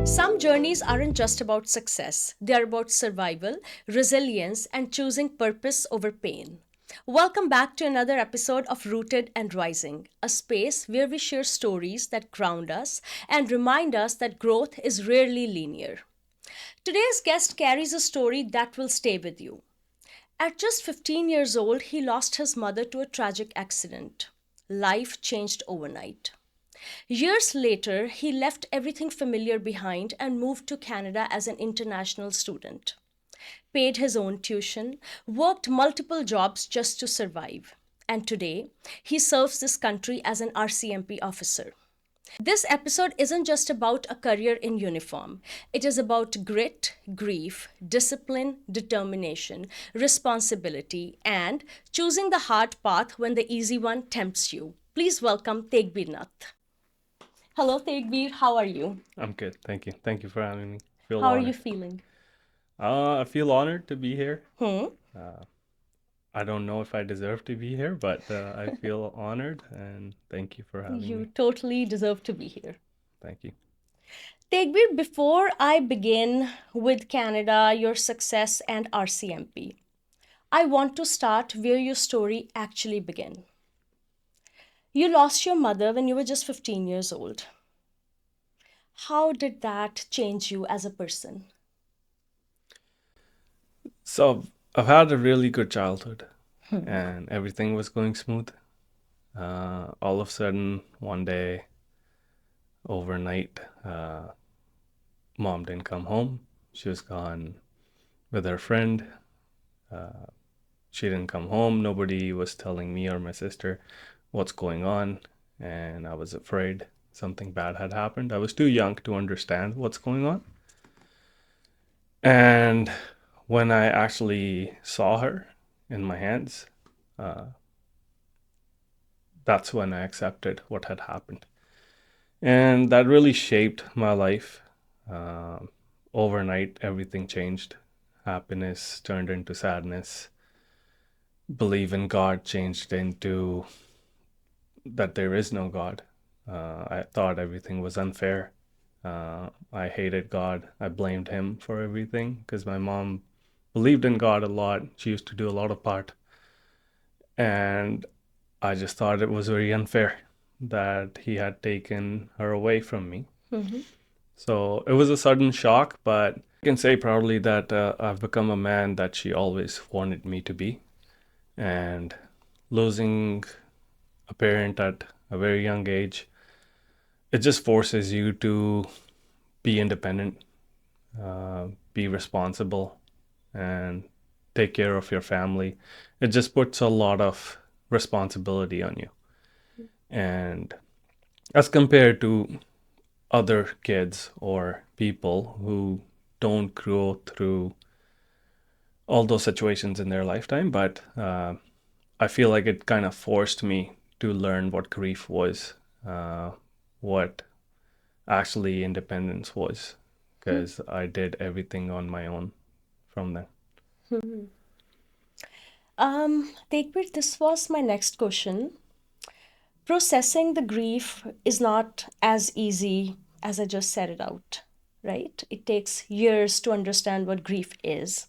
Some journeys aren't just about success, they are about survival, resilience, and choosing purpose over pain. Welcome back to another episode of Rooted and Rising, a space where we share stories that ground us and remind us that growth is rarely linear. Today's guest carries a story that will stay with you. At just 15 years old, he lost his mother to a tragic accident. Life changed overnight. Years later, he left everything familiar behind and moved to Canada as an international student. Paid his own tuition, worked multiple jobs just to survive. And today, he serves this country as an RCMP officer. This episode isn't just about a career in uniform. It is about grit, grief, discipline, determination, responsibility, and choosing the hard path when the easy one tempts you. Please welcome Tegbir Natt. Hello, Tegbir. How are you? I'm good, thank you. Thank you for having me. Feel How are you honored. feeling? I feel honored to be here. Hmm? Uh, I don't know if I deserve to be here, but I feel honored and thank you for having You me. totally deserve to be here. Thank you. Tegbir, before I begin with Canada, your success, and RCMP, I want to start where your story actually began. You lost your mother when you were just 15 years old. How did that change you as a person? So I've had a really good childhood and everything was going smooth. All of a sudden, one day, overnight, mom didn't come home. She was gone with her friend. She didn't come home. Nobody was telling me or my sister what's going on, and I was afraid something bad had happened. I was too young to understand what's going on. And when I actually saw her in my hands, that's when I accepted what had happened. And that really shaped my life. Um Overnight, everything changed. Happiness turned into sadness. Believe in God changed into that there is no God. I thought everything was unfair. I hated God. I blamed him for everything because my mom believed in God a lot. She used to do a lot of part. And I just thought it was very unfair that he had taken her away from me. Mm-hmm. So it was a sudden shock, but I can say proudly that I've become a man that she always wanted me to be. And losing a parent at a very young age, it just forces you to be independent, be responsible, and take care of your family. It just puts a lot of responsibility on you. And as compared to other kids or people who don't grow through all those situations in their lifetime, but I feel like it kind of forced me to learn what grief was, what actually independence was, because I did everything on my own from then. Tegbir, this was my next question. Processing the grief is not as easy as I just said it out, right? It takes years to understand what grief is.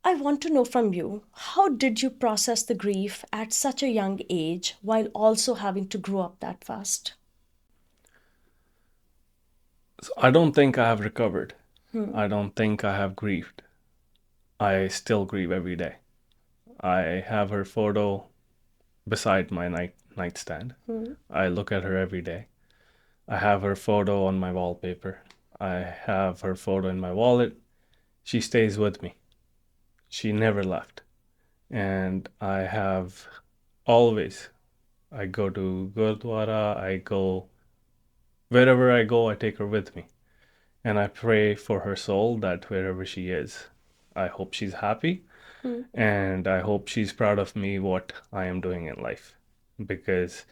I want to know from you, how did you process the grief at such a young age while also having to grow up that fast? So I don't think I have recovered. I don't think I have grieved. I still grieve every day. I have her photo beside my nightstand. I look at her every day. I have her photo on my wallpaper. I have her photo in my wallet. She stays with me. She never left. And I have always, I go to Gurdwara, I go, wherever I go, I take her with me. And I pray for her soul that wherever she is, I hope she's happy and I hope she's proud of me what I am doing in life. Because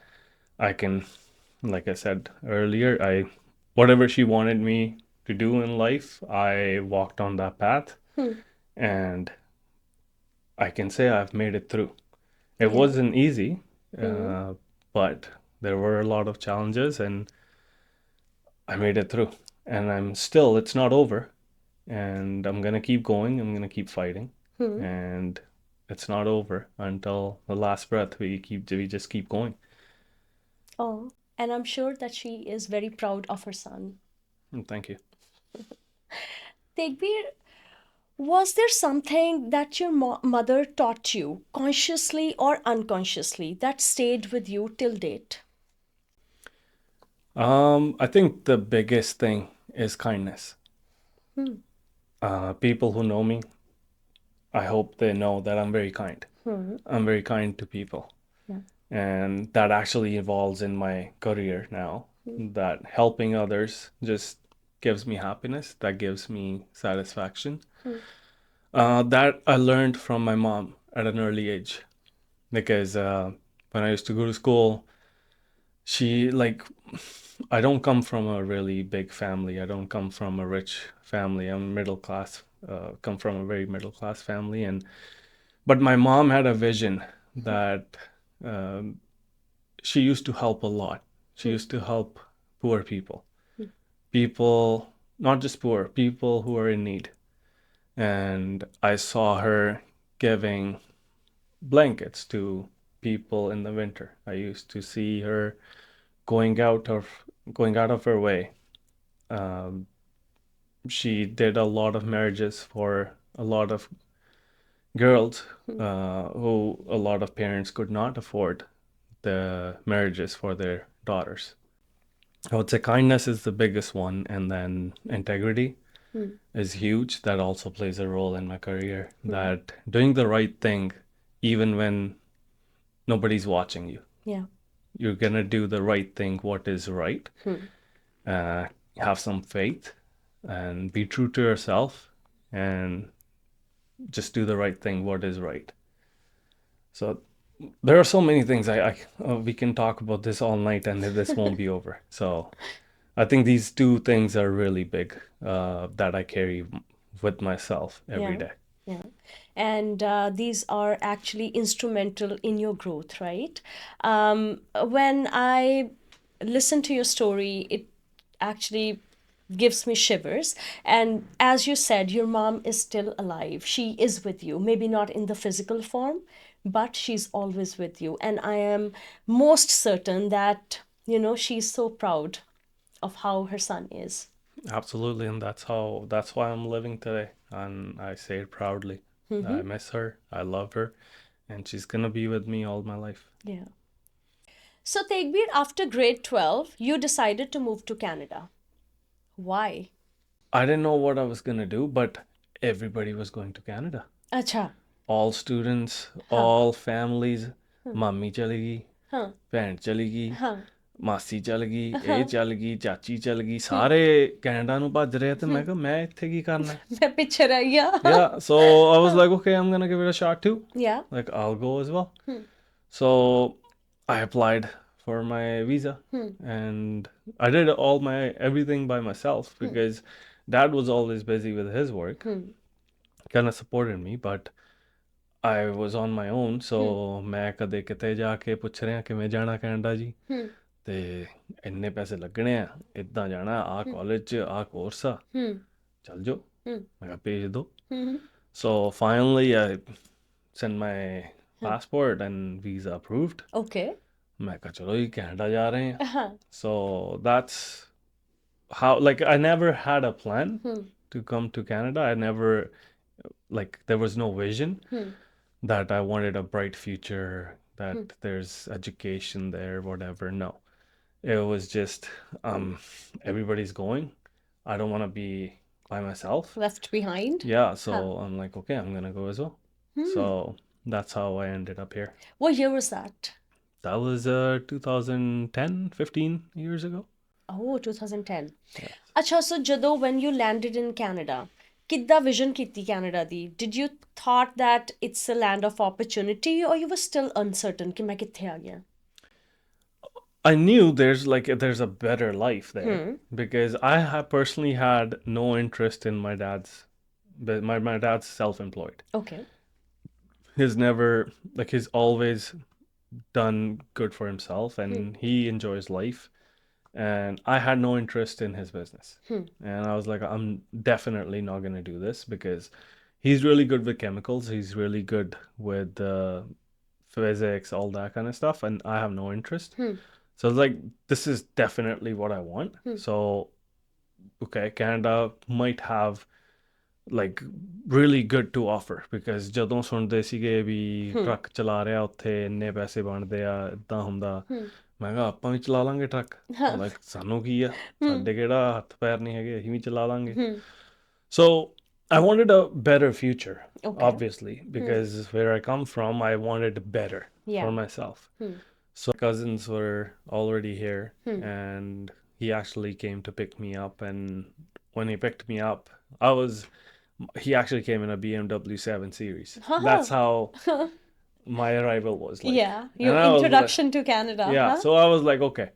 I can, like I said earlier, I whatever she wanted me to do in life, I walked on that path and I can say I've made it through. It Yeah. wasn't easy, Hmm. but There were a lot of challenges, and I made it through. And it's not over. And I'm going to keep going. I'm going to keep fighting. And it's not over until the last breath. We just keep going. Oh, and I'm sure that she is very proud of her son. And thank you. Tegbir, was there something that your mother taught you, consciously or unconsciously, that stayed with you till date? I think the biggest thing is kindness. People who know me, I hope they know that I'm very kind. I'm very kind to people. Yeah. And that actually evolves in my career now. That helping others just gives me happiness, that gives me satisfaction. That I learned from my mom at an early age. Because when I used to go to school, she, like, I don't come from a really big family. I don't come from a rich family. I'm middle class, come from a very middle class family. But my mom had a vision that um, she used to help a lot. She used to help poor people. People, not just poor, people who are in need. And I saw her giving blankets to people in the winter. I used to see her going out of going out of her way. Um, she did a lot of marriages for a lot of girls who a lot of parents could not afford the marriages for their daughters. I would say kindness is the biggest one, and then integrity is huge. That also plays a role in my career. That doing the right thing, even when nobody's watching you. Yeah. You're gonna do the right thing, what is right. Have some faith and be true to yourself and just do the right thing, what is right. So there are so many things we can talk about this all night and this won't be over. So I think these two things are really big that I carry with myself every day. Yeah. And these are actually instrumental in your growth, right? When I listen to your story, it actually gives me shivers. And as you said, your mom is still alive. She is with you, maybe not in the physical form, but she's always with you. And I am most certain that, she's so proud of how her son is. Absolutely, and that's why I'm living today, and I say it proudly. I miss her, I love her, and she's gonna be with me all my life. Yeah. So, Tegbir, after grade 12, you decided to move to Canada. Why? I didn't know what I was gonna do, but everybody was going to Canada. Acha. All students, all families. ਮਾਮੀ ਚਲੀ ਗਈ, ਭੈਣ ਚਲੀ ਗਈ, ਮਾਸੀ ਚਲ ਗਈ, ਇਹ ਚਲ ਗਈ, ਚਾਚੀ ਚਲ ਗਈ, ਸਾਰੇ ਕੈਨੇਡਾ ਨੂੰ ਭੱਜ ਰਹੇ ਤੇ ਮੈਂ ਕਿਹਾ ਮੈਂ ਇੱਥੇ ਕੀ ਕਰਨਾ? ਮੈਂ ਪਿੱਛੇ ਰਹਿ ਗਿਆ. Yeah, so I was like, okay, I'm gonna give it a shot too. Yeah. Like, I'll go as well. So I applied for my visa and I did everything by myself because dad was always busy with his work. Kind of supported me, but I was on my own, so ਮੈਂ ਕਦੇ ਕਿਤੇ ਜਾ ਕੇ ਪੁੱਛ ਰਿਹਾ ਕਿਵੇਂ ਜਾਣਾ Canada ਜੀ ਤੇ ਇੰਨੇ ਪੈਸੇ ਲੱਗਣੇ ਆ ਇਦਾਂ ਜਾਣਾ ਆ ਕਾਲਜ 'ਚ ਆ ਕੋਰਸ ਆ ਚੱਲ ਜਾਓ ਮੈਂ ਕਿਹਾ ਭੇਜ ਦਿਓ. So finally I sent my passport and visa approved. Okay. ਮੈਂ ਕਿਹਾ ਚਲੋ ਜੀ ਕੈਨੇਡਾ ਜਾ ਰਹੇ ਆ. So that's how, like, I never had a plan to come to Canada. I never, like, there was no vision that I wanted a bright future, that there's education there, whatever. No, it was just everybody's going. I don't want to be by myself. Left behind? Yeah, so I'm like, okay, I'm gonna go as well. So that's how I ended up here. What year was that? That was 2010, 15 years ago. Oh, 2010. Yes. Acha, so ਜਦੋਂ when you landed in Canada, ਕਿੱਦਾਂ vision ਕੀਤੀ Canada the? Did you thought that it's a land of opportunity or you were still uncertain ਕਿ ਮੈਂ ਕਿੱਥੇ ਆ ਗਿਆ? I knew there's a better life there because I have personally had no interest in my dad's, but my dad's self-employed. Okay. He's never, like, he's always done good for himself and he enjoys life. And I had no interest in his business. And I was like, I'm definitely not going to do this because he's really good with chemicals. He's really good with physics, all that kind of stuff. And I have no interest. So I was like, this is definitely what I want. So, okay, Canada might have like really good to offer because ਜਦੋਂ ਸੁਣਦੇ ਸੀਗੇ ਵੀ truck ਚਲਾ ਰਿਹਾ ਉੱਥੇ ਇੰਨੇ ਪੈਸੇ ਬਣਦੇ ਆ ਇਦਾਂ ਹੁੰਦਾ ਮੈਂ ਕਿਹਾ ਆਪਾਂ ਵੀ ਚਲਾ ਲਾਂਗੇ ਟਰੱਕ ਲਾਈਕ ਸਾਨੂੰ ਕੀ ਆ ਸਾਡੇ ਕਿਹੜਾ ਹੱਥ ਪੈਰ ਨਹੀਂ ਹੈਗੇ ਅਸੀਂ ਵੀ ਚਲਾ ਲਾਂਗੇ so I wanted a better future obviously because where I come from I wanted better for myself so cousins were already here and he actually came to pick me up and when he picked me up he actually came in a BMW 7 Series. That's how my arrival was like. Yeah, your And I was introduction to Canada. yeah, so I was like, okay,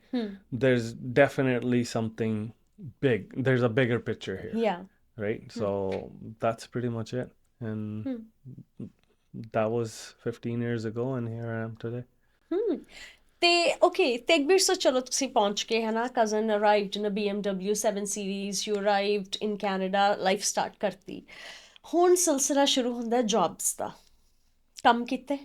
there's definitely something big. There's a bigger picture here. Yeah. Right? So that's pretty much it. And that was 15 years ago, and here I am today. ਤੇ okay Tegbir so ਚਲੋ ਤੁਸੀਂ ਪਹੁੰਚ ਗਏ ਹੈ ਨਾ cousin arrived in a BMW 7 series you arrived in Canada life start ਕਰਤੀ ਹੁਣ ਸਿਲਸਿਲਾ ਸ਼ੁਰੂ ਹੁੰਦਾ ਜੌਬਸ ਦਾ ਕੰਮ ਕੀਤੇ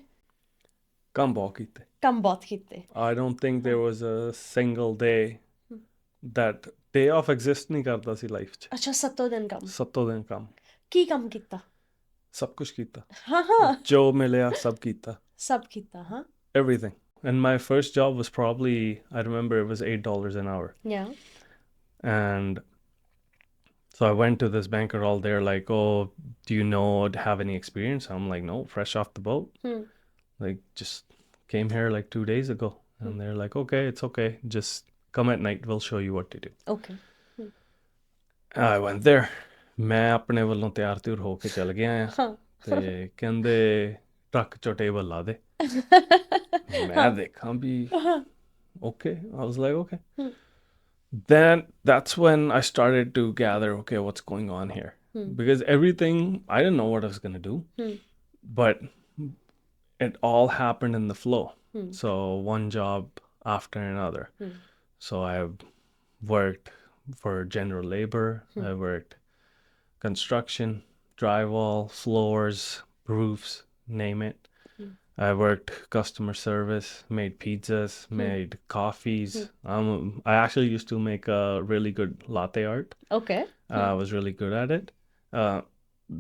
ਕੰਮ ਬਹੁਤ ਕੀਤੇ ਕੰਮ ਬਹੁਤ ਕੀਤੇ I don't think there was a single day that day off exist ਨਹੀਂ ਕਰਦਾ ਸੀ ਲਾਈਫ 'ਚ ਅੱਛਾ 7 ਦਿਨ ਕੰਮ 7 ਦਿਨ ਕੰਮ ਕੀ ਕੰਮ ਕੀਤਾ ਸਭ ਕੁਝ ਕੀਤਾ ਹਾਂ ਜੋ ਮਿਲਿਆ ਸਭ ਕੀਤਾ ਸਭ ਕੀਤਾ ਹਾਂ everything and my first job was probably I remember it was $8 an hour yeah and so I went to this banker all there like oh do you know have any experience I'm like no fresh off the boat like just came here like 2 days ago and they're like okay it's okay just come at night we'll show you what to do okay I went there ਮੈਂ ਆਪਣੇ ਵੱਲੋਂ ਤਿਆਰ ਤਿਉਰ ਹੋ ਕੇ ਚੱਲ ਗਿਆ ਆ ਤੇ ਕਹਿੰਦੇ ਟਰੱਕ ਚੋਂ ਟੇਬਲ ਲਾ ਦੇ ਮੈਂ ਦੇਖਾਂ ਵੀ okay I was like okay then that's when I started to gather okay what's going on here because everything I didn't know what I was going to do but it all happened in the flow so one job after another so I worked for general labor I worked construction drywall floors roofs name it I worked customer service, made pizzas, made coffees. I actually used to make a really good latte art. okay I was really good at it.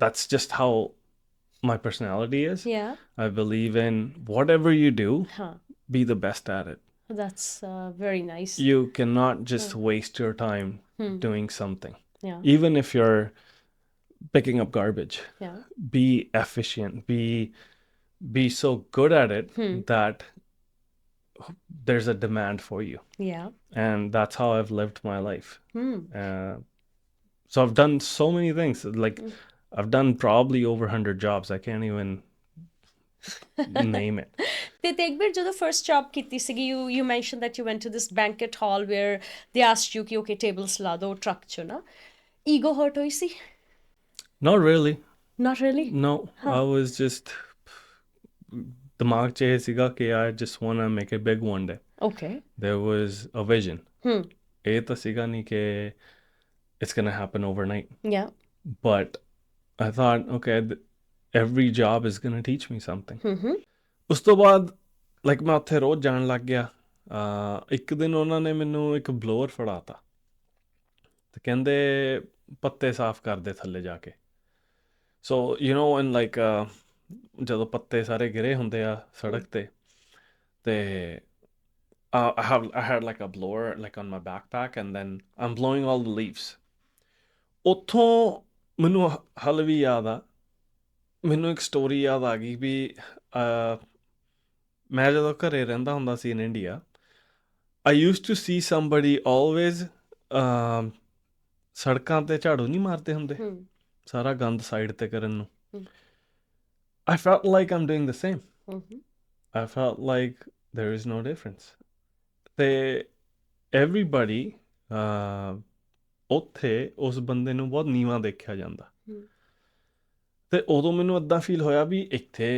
That's just how my personality is. yeah I believe in whatever you do, be the best at it. that's very nice You cannot just waste your time doing something. yeah Even if you're picking up garbage. yeah Be efficient. Be so good at it that there's a demand for you yeah and that's how I've lived my life so I've done so many things like I've done probably over 100 jobs I can't even name it ਤੇ ਤੇਗਬੀਰ ਜਦੋਂ first job ਕੀਤੀ ਸੀਗੀ you mentioned that you went to this banquet hall where they asked you ਕਿ okay tables ਲਾ ਦਿਓ truck 'ਚ ਨਾ ego hurt ਹੋਈ ਸੀ not really not really no I was just ਦਿਮਾਗ 'ਚ ਇਹ ਸੀਗਾ ਕਿ I just want to make it big one day okay there was a vision ਇਹ ਤਾਂ ਸੀਗਾ ਨਹੀਂ ਕਿ it's gonna happen overnight yeah but I thought okay every job is gonna teach me something ਉਸ ਤੋਂ ਬਾਅਦ ਲਾਈਕ ਮੈਂ ਉੱਥੇ ਰੋਜ਼ ਜਾਣ ਲੱਗ ਗਿਆ ਇੱਕ ਦਿਨ ਉਹਨਾਂ ਨੇ ਮੈਨੂੰ ਇੱਕ ਬਲੋਅਰ ਫੜਾਤਾ ਤੇ ਕਹਿੰਦੇ ਪੱਤੇ ਸਾਫ਼ ਕਰਦੇ ਥੱਲੇ ਜਾ ਕੇ so you know and like ਜਦੋਂ ਪੱਤੇ ਸਾਰੇ ਗਿਰੇ ਹੁੰਦੇ ਆ ਸੜਕ ਤੇ I had like a blower like on my backpack and then I'm blowing all the leaves ਉੱਥੋਂ ਮੈਨੂੰ ਹਾਲੇ ਵੀ ਯਾਦ ਆ ਮੈਨੂੰ ਇੱਕ ਸਟੋਰੀ ਯਾਦ ਆ ਗਈ ਵੀ ਮੈਂ ਜਦੋਂ ਘਰੇ ਰਹਿੰਦਾ ਹੁੰਦਾ ਸੀ in India I used to see somebody always ਸੜਕਾਂ ਤੇ ਝਾੜੂ ਨਹੀਂ ਮਾਰਦੇ ਹੁੰਦੇ ਸਾਰਾ ਗੰਦ ਸਾਈਡ ਤੇ ਕਰਨ ਨੂੰ I felt like I'm doing the same. I felt like there is no difference. Everybody ਉੱਥੇ ਉਸ ਬੰਦੇ ਨੂੰ ਬਹੁਤ ਨੀਵਾਂ ਦੇਖਿਆ ਜਾਂਦਾ ਤੇ ਉਦੋਂ ਮੈਨੂੰ ਇੱਦਾਂ ਫੀਲ ਹੋਇਆ ਵੀ ਇੱਥੇ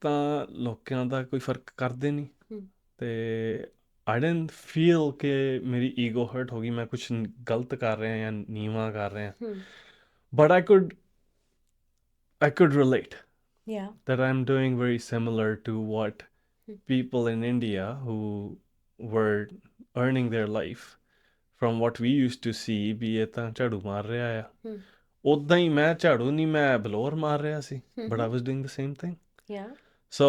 ਤਾਂ ਲੋਕਾਂ ਦਾ ਕੋਈ ਫਰਕ ਕਰਦੇ ਨਹੀਂ ਤੇ I didn't feel ਕਿ ਮੇਰੀ ego hurt ਹੋ ਗਈ, ਮੈਂ ਕੁਛ ਗਲਤ ਕਰ ਰਿਹਾ ਜਾਂ ਨੀਵਾਂ ਕਰ ਰਿਹਾ, but I could relate Yeah. that I'm doing very similar to what people in India who were earning their life from what we used to see ਵੀ ਇਹ ਤਾਂ ਝਾੜੂ ਮਾਰ ਰਿਹਾ ਆ, ਉੱਦਾਂ ਹੀ ਮੈਂ ਝਾੜੂ ਨਹੀਂ, ਮੈਂ ਬਲੋਰ ਮਾਰ ਰਿਹਾ ਸੀ, but I was doing the same thing. Yeah. So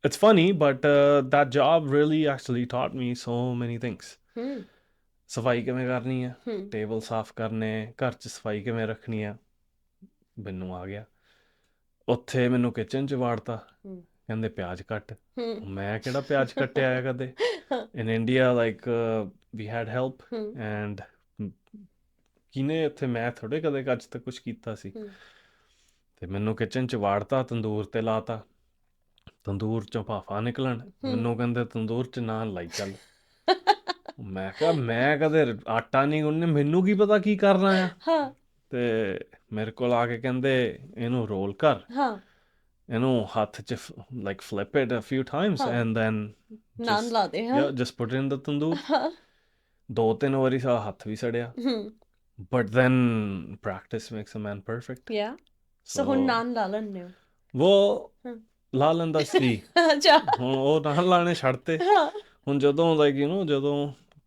it's funny, but that job really actually taught me so many things. ਸਫਾਈ ਕਿਵੇਂ ਕਰਨੀ ਆ, ਟੇਬਲ ਸਾਫ਼ ਕਰਨੇ, ਘਰ 'ਚ ਸਫਾਈ ਕਿਵੇਂ ਰੱਖਣੀ ਆ, ਮੈਨੂੰ ਆ ਗਿਆ। ਉੱਥੇ ਮੈਨੂੰ ਕਿਚਨ 'ਚ ਵਾੜਤਾ, ਕਹਿੰਦੇ ਪਿਆਜ਼ ਕੱਟ, ਮੈਂ ਕਿਹੜਾ ਪਿਆਜ਼ ਕੱਟਿਆ ਆ ਕਦੇ। In India, like we had help, and ਕਿਨੇ ਉੱਥੇ ਮੈਂ ਥੋੜ੍ਹੇ ਕਦੇ ਅੱਜ ਤੱਕ ਕੁਛ ਕੀਤਾ ਸੀ। ਤੇ ਮੈਨੂੰ ਕਿਚਨ 'ਚ ਵਾੜਤਾ, ਤੰਦੂਰ ਤੇ ਲਾਤਾ, ਤੰਦੂਰ 'ਚੋਂ ਭਾਫਾ ਨਿਕਲਣ, ਮੈਨੂੰ ਕਹਿੰਦੇ ਤੰਦੂਰ 'ਚ ਨਾ ਲਾਈ ਚੱਲ। ਮੈਂ ਕਿਹਾ ਮੈਂ ਕਦੇ ਆਟਾ ਨਹੀਂ ਗੁੰਨਿਆ, ਮੈਨੂੰ ਕੀ ਪਤਾ ਕੀ ਕਰਨਾ ਆ। ਤੇ ਮੇਰੇ ਕੋਲ ਆ ਕੇ ਕਹਿੰਦੇ ਇਹਨੂੰ ਰੋਲ ਕਰ, ਇਹਨੂੰ ਹੱਥ 'ਚ like flip it a few times and then naan ਲਾ ਦੇ। yeah, just put it in the tandoor. 2-3 ਵਾਰੀ ਸਾ ਹੱਥ ਵੀ ਸੜਿਆ, but then practice makes a man perfect. Yeah. So ਹੁਣ ਨਾਨ ਲਾ ਲੈਂਦੇ ਹੋ? ਉਹ ਲਾ ਲੈਂਦਾ ਸੀ, ਅੱਛਾ, ਹੁਣ ਉਹ ਨਾਨ ਲਾਣੇ ਛੱਡਤੇ। ਹੁਣ ਜਦੋਂ like you know ਜਦੋਂ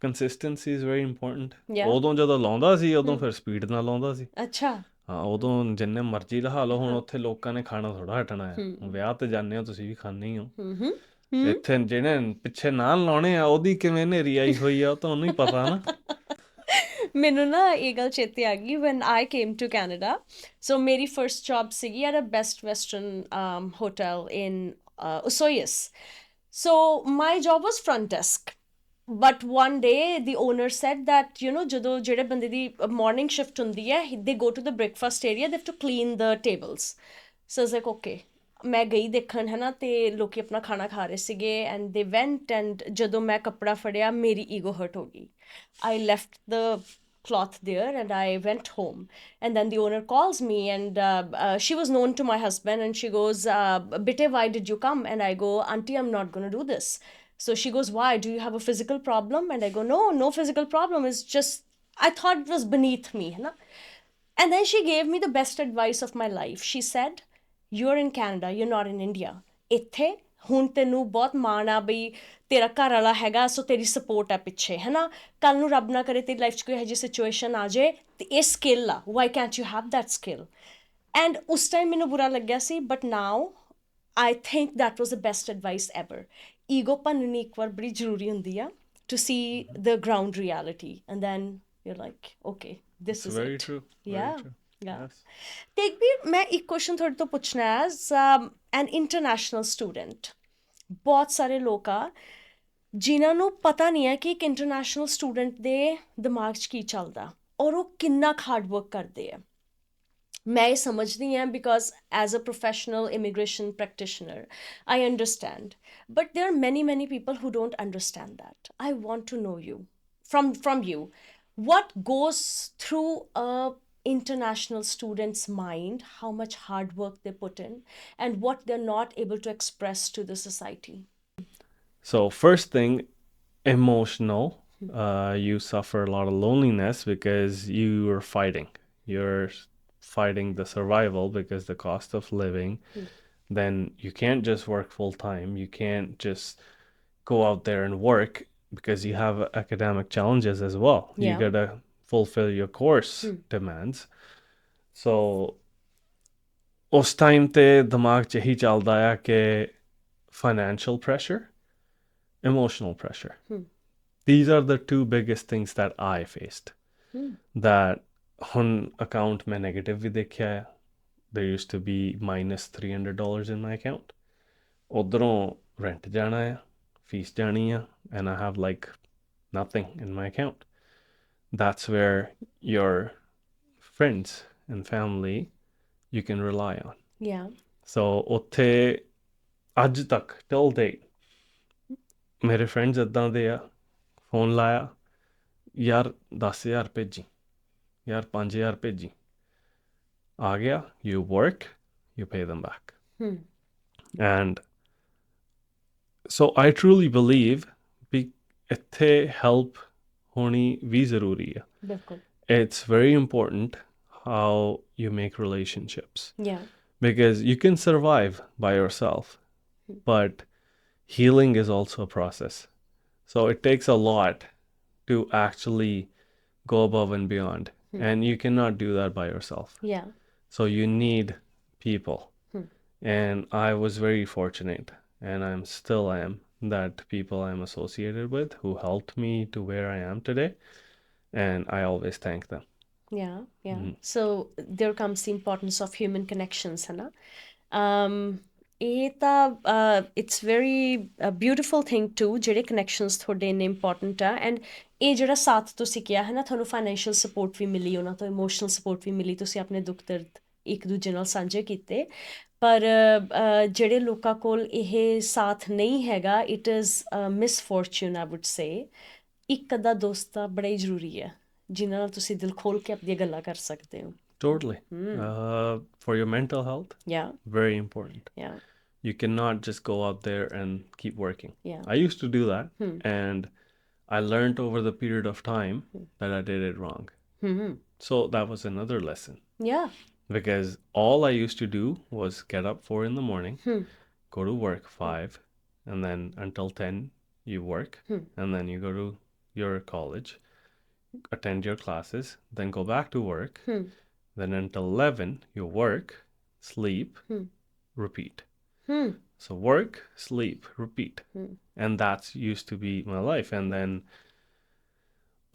consistency is very important, ਉਦੋਂ ਜਦੋਂ ਲਾਉਂਦਾ ਸੀ ਉਦੋਂ ਫਿਰ ਸਪੀਡ ਨਾਲ ਲਾਉਂਦਾ ਸੀ। ਅੱਛਾ, ਹਾਂ, ਉਦੋਂ ਜਿੰਨੇ ਮਰਜ਼ੀ ਲਹਾ ਲਓ, ਹੁਣ ਉੱਥੇ ਲੋਕਾਂ ਨੇ ਖਾਣਾ ਥੋੜ੍ਹਾ ਹਟਣਾ ਆ, ਵਿਆਹ ਤੇ ਜਾਂਦੇ ਹੋ ਤੁਸੀਂ ਵੀ ਖਾਂਦੇ ਹੀ ਹੋ। ਇੱਥੇ ਜਿਹੜੇ ਪਿੱਛੇ ਨਾਨ ਲਾਉਣੇ ਆ ਉਹਦੀ ਕਿਵੇਂ ਹਨੇਰੀ ਆਈ ਹੋਈ ਆ ਉਹ ਤੁਹਾਨੂੰ ਹੀ ਪਤਾ ਨਾ। ਮੈਨੂੰ ਨਾ ਇਹ ਗੱਲ ਚੇਤੇ ਆ ਗਈ when I came to Canada. So ਮੇਰੀ first job ਸੀਗੀ at a Best Western hotel in Osoyoos. So my job was front desk. But one day the owner said that, you know, ਜਦੋਂ ਜਿਹੜੇ ਬੰਦੇ ਦੀ morning shift ਹੁੰਦੀ ਹੈ, they go to the breakfast area, they have to clean the tables. So I was like, okay. ਮੈਂ ਗਈ ਦੇਖਣ, ਹੈ ਨਾ, ਤੇ ਲੋਕੀ ਆਪਣਾ ਖਾਣਾ ਖਾ ਰਹੇ ਸੀਗੇ and they went, and ਜਦੋਂ ਮੈਂ ਕੱਪੜਾ ਫੜਿਆ ਮੇਰੀ ego hurt ਹੋ ਗਈ. I left the cloth there and I went home, and then the owner calls me, and she was known to my husband, and she goes, Bitte, why did you come? And I go, Auntie, I'm not going to do this. So she goes, why? Do you have a physical problem? And I go, no physical problem. It's just, I thought it was beneath me. Hai na? And then she gave me the best advice of my life. She said, you're in Canada, you're not in India. ਇੱਥੇ ਹੁਣ ਤੈਨੂੰ ਬਹੁਤ ਮਾਣ ਆ ਬਈ ਤੇਰਾ ਘਰ ਵਾਲਾ ਹੈਗਾ, ਸੋ ਤੇਰੀ ਸਪੋਰਟ ਆ ਪਿੱਛੇ, ਹੈ ਨਾ। ਕੱਲ ਨੂੰ ਰੱਬ ਨਾ ਕਰੇ ਤੇਰੀ ਲਾਈਫ 'ਚ ਕੋਈ ਇਹੋ ਜਿਹੀ ਸਿਚੁਏਸ਼ਨ ਆ ਜਾਏ ਤੇ ਇਹ ਸਕਿੱਲ ਆ, why can't you have that skill. And ਉਸ ਟਾਈਮ ਮੈਨੂੰ ਬੁਰਾ ਲੱਗਿਆ ਸੀ, but now I think that was the best advice ever. Ego ਭੰਨਣੀ ਇੱਕ ਵਾਰ ਬੜੀ ਜ਼ਰੂਰੀ ਹੁੰਦੀ ਆ to see the ground reality, and then you're like, okay, this is very it. true. Yeah. Very true. Yeah. Yes. Tegbir, ਮੈਂ ਇੱਕ question ਤੁਹਾਡੇ ਤੋਂ ਪੁੱਛਣਾ ਹੈ ਐਜ਼ ਐਨ ਇੰਟਰਨੈਸ਼ਨਲ ਸਟੂਡੈਂਟ। ਬਹੁਤ ਸਾਰੇ ਲੋਕ ਆ ਜਿਨ੍ਹਾਂ ਨੂੰ ਪਤਾ ਨਹੀਂ ਹੈ ਕਿ ਇੱਕ ਇੰਟਰਨੈਸ਼ਨਲ ਸਟੂਡੈਂਟ ਦੇ ਦਿਮਾਗ 'ਚ ਕੀ ਚੱਲਦਾ ਔਰ ਉਹ ਕਿੰਨਾ ਹਾਰਡ ਵਰਕ ਕਰਦੇ ਆ। ਮੈਂ ਇਹ ਸਮਝਦੀ ਹਾਂ because as a professional immigration practitioner I understand, but there are many people who don't understand that. I want to know you from you, what goes through a international student's mind, how much hard work they put in, and what they're not able to express to the society. So first thing, emotional. You suffer a lot of loneliness because you are fighting. You're fighting the survival because the cost of living. Then you can't just work full time. You can't just go out there and work because you have academic challenges as well. Yeah. You gotta fulfill your course demands. So ਉਸ time ਤੇ ਦਿਮਾਗ 'ਚ ਇਹੀ ਚੱਲਦਾ ਆ ਕਿ financial pressure, emotional pressure. These are the two biggest things that I faced. That ਹੁਣ account ਮੈਂ negative ਵੀ ਦੇਖਿਆ ਆ. There used to be minus $300 in my account. ਉੱਧਰੋਂ rent ਜਾਣਾ ਆ, fees ਜਾਣੀ ਆ, and I have like nothing in my account. That's where your friends and family you can rely on. Yeah. So ਉੱਥੇ ਅੱਜ ਤੱਕ till date ਮੇਰੇ friends ਇੱਦਾਂ ਦੇ ਆ, ਫੋਨ ਲਾਇਆ, ਯਾਰ 10,000 ਭੇਜੀ, ਯਾਰ 5,000 ਭੇਜੀ, ਆ ਗਿਆ, you work, you pay them back. And So I truly believe ਵੀ ਇੱਥੇ help ਹੋਣੀ ਵੀ ਜ਼ਰੂਰੀ ਆ. ਬਿਲਕੁਲ. It's very important how you make relationships Yeah. because you can survive by yourself, but healing is also a process. So it takes a lot to actually go above and beyond, and you cannot do that by yourself. Yeah. So you need people. And I was very fortunate, and I am, that people I'm associated with who helped me to where I am today, and I always thank them. Yeah, yeah. So there comes the importance of human connections, है ना? Um, ਇਹ ਤਾਂ it's very beautiful thing to ਜਿਹੜੇ connections ਤੁਹਾਡੇ ਇੰਨੇ important ਆ and ਇਹ ਜਿਹੜਾ ਸਾਥ ਤੁਸੀਂ ਕਿਹਾ ਹੈ ਨਾ ਤੁਹਾਨੂੰ ਫਾਈਨੈਂਸ਼ੀਅਲ ਸਪੋਰਟ ਵੀ ਮਿਲੀ ਉਹਨਾਂ ਤੋਂ ਇਮੋਸ਼ਨਲ ਸਪੋਰਟ ਵੀ ਮਿਲੀ ਤੁਸੀਂ ਆਪਣੇ ਦੁੱਖ ਦਰਦ ਇੱਕ ਦੂਜੇ ਨਾਲ ਸਾਂਝੇ ਕੀਤੇ ਪਰ ਜਿਹੜੇ ਲੋਕਾਂ ਕੋਲ ਇਹ ਸਾਥ ਨਹੀਂ ਹੈਗਾ ਇਟ ਇਜ਼ ਮਿਸਫੋਰਚੂਨ ਆਈ ਵੁੱਡ ਸੇ ਇੱਕ ਅੱਧਾ ਦੋਸਤ ਤਾਂ ਬੜਾ ਹੀ ਜ਼ਰੂਰੀ ਹੈ ਜਿਨ੍ਹਾਂ ਨਾਲ ਤੁਸੀਂ ਦਿਲ ਖੋਲ ਕੇ ਆਪਣੀਆਂ ਗੱਲਾਂ ਕਰ ਸਕਦੇ ਹੋ. Totally. For your mental health, Yeah, very important. yeah, You cannot just go out there and keep working. yeah. I used to do that, and I learned over the period of time that I did it wrong. So that was another lesson. Yeah. Because all I used to do was get up 4 in the morning, go to work 5, and then until 10 you work, and then you go to your college, attend your classes, then go back to work, then until 11 you work, sleep, repeat. So work, sleep, repeat. And that's used to be my life. And then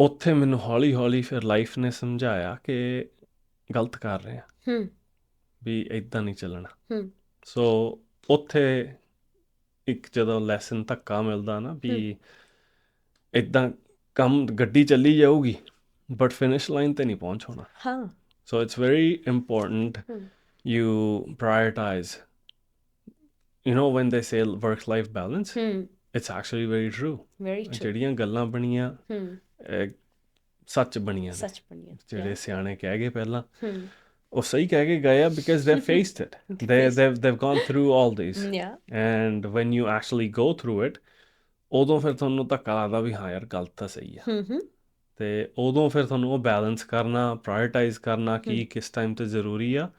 ਉੱਥੇ ਮੈਨੂੰ ਹੌਲੀ ਹੌਲੀ ਫਿਰ life ਨੇ ਸਮਝਾਇਆ ਕਿ ਗਲਤ ਕਰ ਰਹੇ ਆ ਵੀ ਇੱਦਾਂ ਨਹੀਂ ਚੱਲਣਾ. ਸੋ ਉੱਥੇ ਇੱਕ ਜਦੋਂ ਲੈਸਨ ਧੱਕਾ ਮਿਲਦਾ ਨਾ ਵੀ ਇੱਦਾਂ ਕੰਮ ਗੱਡੀ ਚੱਲੀ ਜਾਊਗੀ ਬਟ ਫਿਨਿਸ਼ ਲਾਈਨ ਤੇ ਨਹੀਂ ਪਹੁੰਚ ਹੋਣਾ. So it's very important you prioritise. You know, when they say work-life balance, it's actually very true. Very true. ਜਿਹੜੀਆਂ ਗੱਲਾਂ ਬਣੀਆਂ ਸੱਚ ਬਣੀਆਂ ਨੇ. ਸੱਚ ਬਣੀਆਂ. ਜਿਹੜੇ ਸਿਆਣੇ ਕਹਿ ਗਏ ਪਹਿਲਾਂ ਉਹ ਸਹੀ ਕਹਿ ਕੇ ਗਏ ਆ because they've faced it. They've gone through all these. Yeah. And when you actually go through it, ਉਦੋਂ ਫਿਰ ਤੁਹਾਨੂੰ ਧੱਕਾ ਲੱਗਦਾ ਵੀ ਹਾਂ ਯਾਰ ਗੱਲ ਤਾਂ ਸਹੀ ਆ. ਤੇ ਉਦੋਂ ਫਿਰ ਤੁਹਾਨੂੰ ਉਹ ਬੈਲੈਂਸ ਕਰਨਾ, ਪ੍ਰਾਇਰਟਾਈਜ਼ ਕਰਨਾ ਕਿ ਕਿਸ ਟਾਈਮ ਤੇ ਜ਼ਰੂਰੀ ਆ.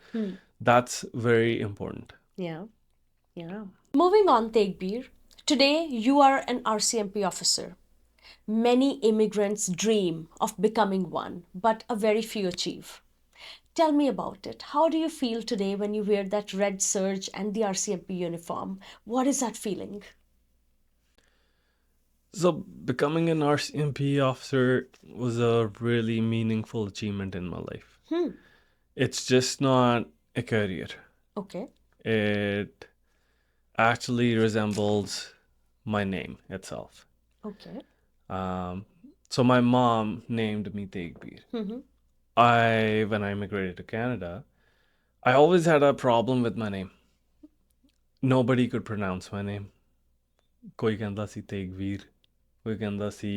That's very important. Yeah. Yeah. Moving on, Tegbir. Today, you are an RCMP officer. Many immigrants dream of becoming one, but a very few achieve. Tell me about it. How do you feel today when you wear that red serge and the RCMP uniform? What is that feeling? So becoming an RCMP officer was a really meaningful achievement in my life. It's just not a career. Okay. It actually resembles my name itself. Okay. So my mom named me Tegbir. When I immigrated to Canada, I always had a problem with my name. Nobody could pronounce my name. ਕੋਈ ਕਹਿੰਦਾ ਸੀ ਤੇਗਵੀਰ, ਕੋਈ ਕਹਿੰਦਾ ਸੀ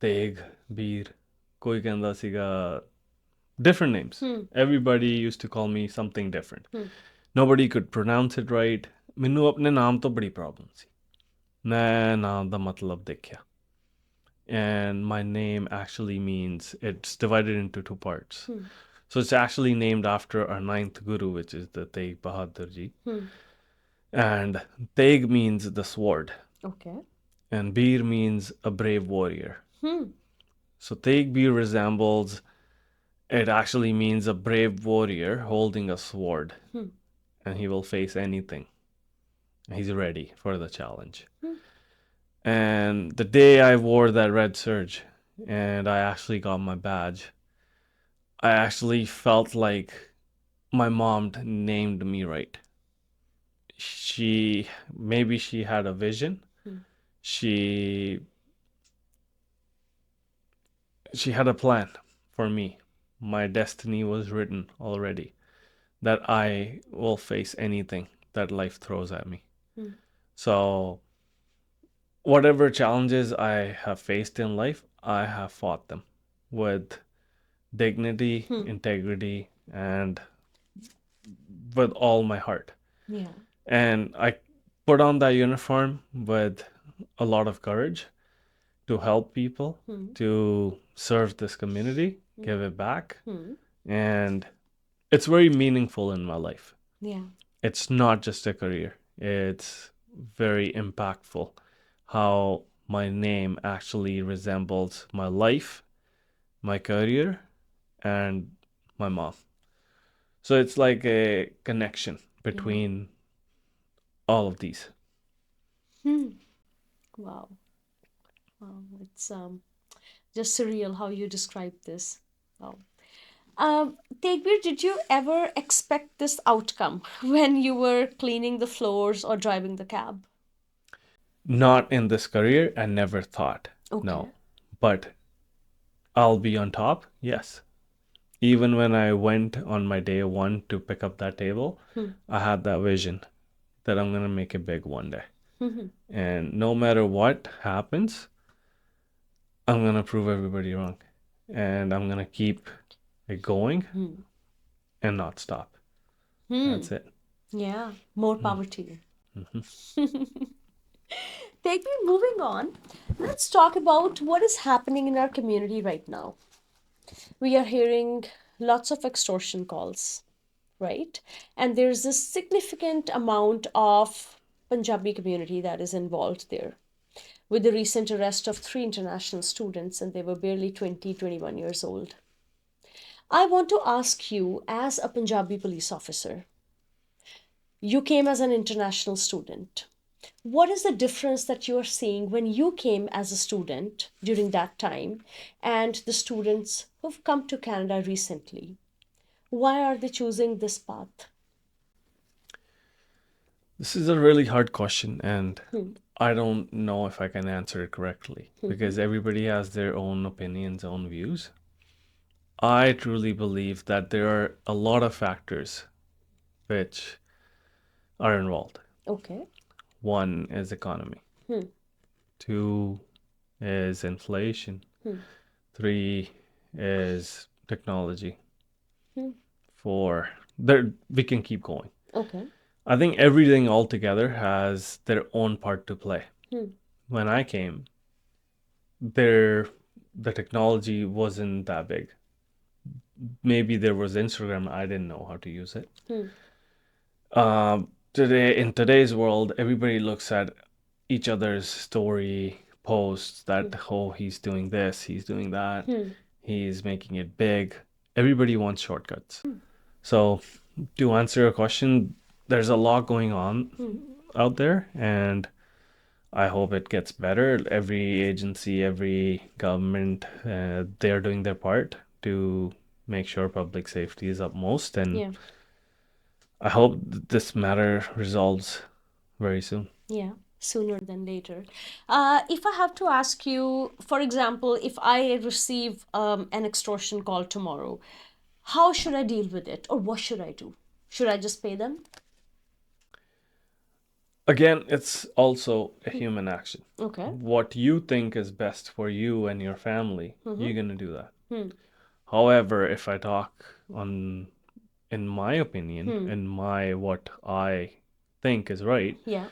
ਤੇਗਬੀਰ, ਕੋਈ ਕਹਿੰਦਾ ਸੀਗਾ different names. Everybody used to call me something different. Nobody could pronounce it right. ਮੈਨੂੰ ਆਪਣੇ ਨਾਮ ਤੋਂ ਬੜੀ ਪ੍ਰੋਬਲਮ ਸੀ. ਮੈਂ ਨਾਮ ਦਾ ਮਤਲਬ ਦੇਖਿਆ. And my name actually means, it's divided into 2 parts. So it's actually named after our 9th guru, which is the Tegh Bahadur Ji. And Tegh means the sword. Okay. And Bir means a brave warrior. So Tegbir resembles, it actually means a brave warrior holding a sword. And he will face anything. He's ready for the challenge. And the day I wore that red serge and I actually got my badge, I actually felt like my mom named me right. Maybe she had a vision. She had a plan for me. My destiny was written already, that I will face anything that life throws at me. So whatever challenges I have faced in life, I have fought them with dignity, integrity, and with all my heart. Yeah. And put on that uniform with a lot of courage to help people, to serve this community, give it back. And it's very meaningful in my life. Yeah. It's not just a career, it's very impactful how my name actually resembles my life, my career, and my mom. So it's like a connection between all of these. Wow. Wow. It's just surreal how you describe this. Wow. Tegbir, did you ever expect this outcome when you were cleaning the floors or driving the cab? Not in this career, I never thought. Okay. No. But I'll be on top? Yes. Even when I went on my day one to pick up that table, I had that vision that I'm going to make it big one day. And no matter what happens, I'm going to prove everybody wrong. And I'm going to keep it going and not stop. That's it. Yeah, more power to you. Take me moving on. Let's talk about what is happening in our community right now. We are hearing lots of extortion calls, right? And there's a significant amount of Punjabi community that is involved there. With the recent arrest of 3 international students, and they were barely 20, 21 years old. I want to ask you, as a Punjabi police officer, you came as an international student. What is the difference that you are seeing when you came as a student during that time and the students who've come to Canada recently? Why are they choosing this path? This is a really hard question, and I don't know if I can answer it correctly because everybody has their own opinions, own views. I truly believe that there are a lot of factors which are involved. Okay. One is economy. Two is inflation. Three is technology. Four, there we can keep going. Okay. I think everything altogether has their own part to play. When I came, the technology wasn't that big. Maybe there was Instagram, I didn't know how to use it. Today, in today's world, everybody looks at each other's story posts that, oh, he's doing this, he's doing that, he's making it big. Everybody wants shortcuts. So, to answer your question, there's a lot going on out there, and I hope it gets better. Every agency, every government, they're doing their part to make sure public safety is upmost, and Yeah. I hope this matter resolves very soon. Yeah, sooner than later. If I have to ask you, for example, if I receive an extortion call tomorrow, how should I deal with it, or what should I do? Should I just pay them? Again, it's also a human action. Okay. What you think is best for you and your family, you're going to do that. However, if I talk on, in my opinion, in my what I think is right, Yeah.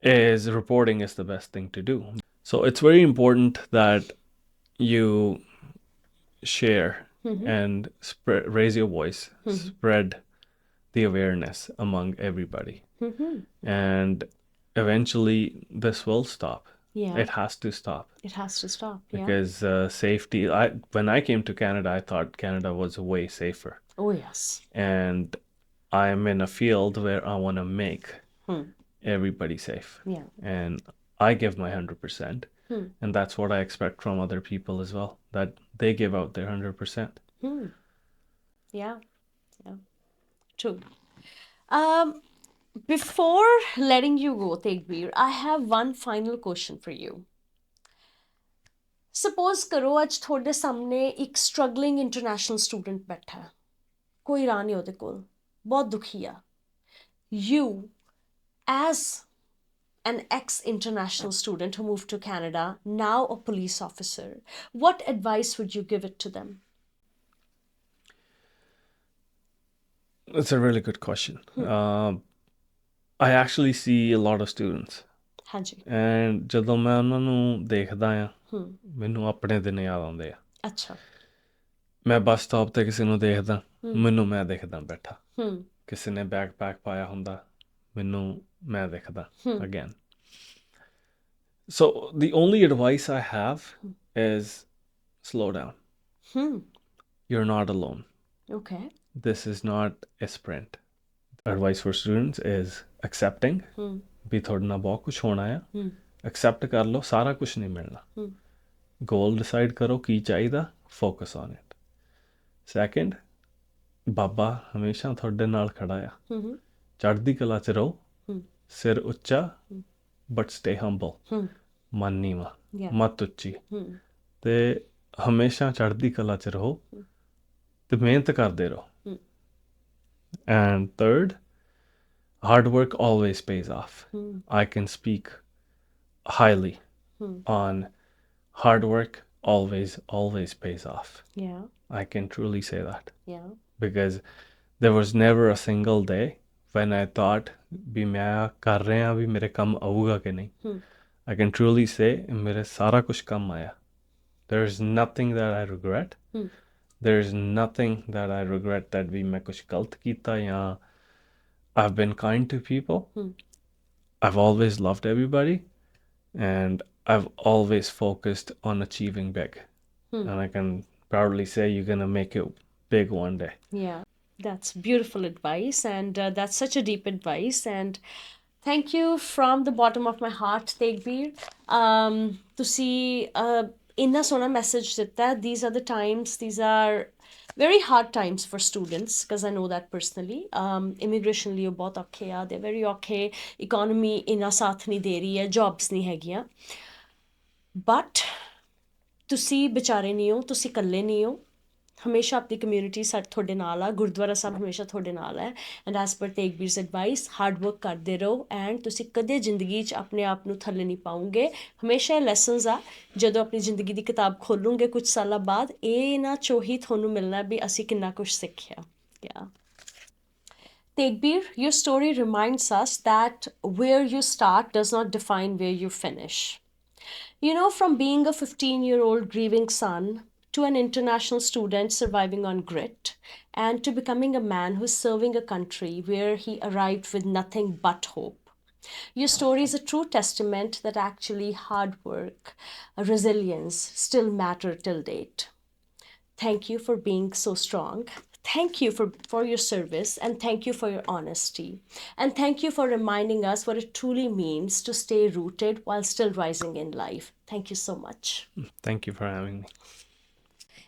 is reporting is the best thing to do. So it's very important that you share and raise your voice, spread the awareness among everybody. And eventually this will stop. Yeah. It has to stop It has to stop. Yeah. because safety, when I came to Canada, I thought Canada was way safer. Oh, yes. And I'm in a field where I want to make everybody safe. Yeah. And I give my 100%. And that's what I expect from other people as well, that they give out their 100%. Yeah. Yeah. True. Before letting you go, Tegbir, I have one final question for you. Suppose करो आज थोड़े सामने एक struggling international student बैठा है कोई राह नहीं ਉਹਦੇ ਕੋਲ बहुत दुखी ਆ you as an ex-international student who moved to Canada, now a police officer, what advice would you give it to them? That's a really good question. I actually see a lot of students. ਹਾਂਜੀ And ਜਦੋਂ ਮੈਂ ਉਹਨਾਂ ਨੂੰ ਦੇਖਦਾ ਆ ਮੈਨੂੰ ਆਪਣੇ ਦਿਨ ਯਾਦ ਆਉਂਦੇ ਆ ਅੱਛਾ ਮੈਂ ਬੱਸ ਸਟਾਪ ਤੇ ਕਿਸੇ ਨੂੰ ਦੇਖਦਾ ਹੂੰ ਮੈਨੂੰ ਮੈਂ ਦਿਖਦਾ ਬੈਠਾ ਹੂੰ ਕਿਸੇ ਨੇ ਬੈਕਪੈਕ ਪਾਇਆ ਹੁੰਦਾ ਮੈਨੂੰ ਮੈਂ ਦਿਖਦਾ again. So the only advice I have is slow down. ਹੂੰ You're not alone. Okay This is not a sprint. Advice for students is accepting ਵੀ ਤੁਹਾਡੇ ਨਾਲ ਬਹੁਤ ਕੁਝ ਹੋਣਾ ਆ ਐਕਸੈਪਟ ਕਰ ਲਓ ਸਾਰਾ ਕੁਝ ਨਹੀਂ ਮਿਲਣਾ ਗੋਲ ਡਿਸਾਈਡ ਕਰੋ ਕੀ ਚਾਹੀਦਾ ਫੋਕਸ ਔਨ ਇਟ ਸੈਕੰਡ ਬਾਬਾ ਹਮੇਸ਼ਾ ਤੁਹਾਡੇ ਨਾਲ ਖੜਾ ਆ ਚੜ੍ਹਦੀ ਕਲਾ 'ਚ ਰਹੋ ਸਿਰ ਉੱਚਾ ਬਟ ਸਟੇ ਹੰਬਲ ਮਨ ਨੀਵਾਂ ਮਤ ਉੱਚੀ ਤੇ ਹਮੇਸ਼ਾ ਚੜ੍ਹਦੀ ਕਲਾ 'ਚ ਰਹੋ ਤੇ ਮਿਹਨਤ ਕਰਦੇ ਰਹੋ and third hard work always pays off. I can speak highly on hard work always pays off. Yeah. I can truly say that. Yeah. Because there was never a single day when I thought ਵੀ ਮੈਂ ਕਰ ਰਿਹਾ ਵੀ ਮੇਰੇ ਕੰਮ ਆਊਗਾ ਕਿ ਨਹੀਂ I can truly say ਮੇਰੇ ਸਾਰਾ ਕੁਝ ਕੰਮ ਆਇਆ there is nothing that I regret there is nothing that I regret that ਵੀ ਮੈਂ ਕੁਝ ਗਲਤ ਕੀਤਾ ਜਾਂ I've been kind to people. I've always loved everybody. And I've always focused on achieving big. And I can proudly say you're going to make it big one day. Yeah, that's beautiful advice. And that's such a deep advice. And thank you from the bottom of my heart, Tegbir. ਤੁਸੀਂ ਇੰਨਾ ਸੋਹਣਾ message ਦਿੱਤਾ these are the times, these are very hard times for students because I know that personally. Immigration ਲਈ ਬਹੁਤ ਔਖੇ ਆ they're very ਔਖੇ economy ਇੰਨਾ ਸਾਥ ਨਹੀਂ ਦੇ ਰਹੀ ਹੈ jobs ਨਹੀਂ ਹੈਗੀਆਂ but ਤੁਸੀਂ ਵਿਚਾਰੇ ਨਹੀਂ ਹੋ ਤੁਸੀਂ ਇਕੱਲੇ ਨਹੀਂ ਹੋ ਹਮੇਸ਼ਾ ਆਪਣੀ ਕਮਿਊਨਿਟੀ ਸਾਡੇ ਤੁਹਾਡੇ ਨਾਲ ਆ ਗੁਰਦੁਆਰਾ ਸਾਹਿਬ ਹਮੇਸ਼ਾ ਤੁਹਾਡੇ ਨਾਲ ਹੈ and as per ਤੇਗਬੀਰ's advice hard work ਕਰਦੇ ਰਹੋ ਐਂਡ ਤੁਸੀਂ ਕਦੇ ਜ਼ਿੰਦਗੀ 'ਚ ਆਪਣੇ ਆਪ ਨੂੰ ਥੱਲੇ ਨਹੀਂ ਪਾਉਂਗੇ ਹਮੇਸ਼ਾ ਇਹ ਲੈਸਨਸ ਆ ਜਦੋਂ ਆਪਣੀ ਜ਼ਿੰਦਗੀ ਦੀ ਕਿਤਾਬ ਖੋਲੂਗੇ ਕੁਝ ਸਾਲਾਂ ਬਾਅਦ ਇਹਨਾਂ 'ਚੋਂ ਹੀ ਤੁਹਾਨੂੰ ਮਿਲਣਾ ਵੀ ਅਸੀਂ ਕਿੰਨਾ ਕੁਝ ਸਿੱਖਿਆ yeah. Tegbir, your story reminds us that where you start does not define where you finish. You know, from being a 15-year-old grieving son to an international student surviving on grit, and to becoming a man who's serving a country where he arrived with nothing but hope. Your story is a true testament that actually hard work, resilience still matter till date. Thank you for being so strong. Thank you for your service, and thank you for your honesty. And thank you for reminding us what it truly means to stay rooted while still rising in life. Thank you so much. Thank you for having me.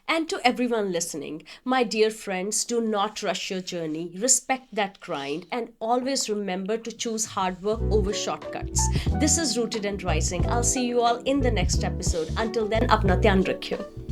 And to everyone listening, my dear friends, do not rush your journey. Respect that grind and always remember to choose hard work over shortcuts. This is Rooted and Rising. I'll see you all in the next episode. Until then, apna dhyan rakhyo.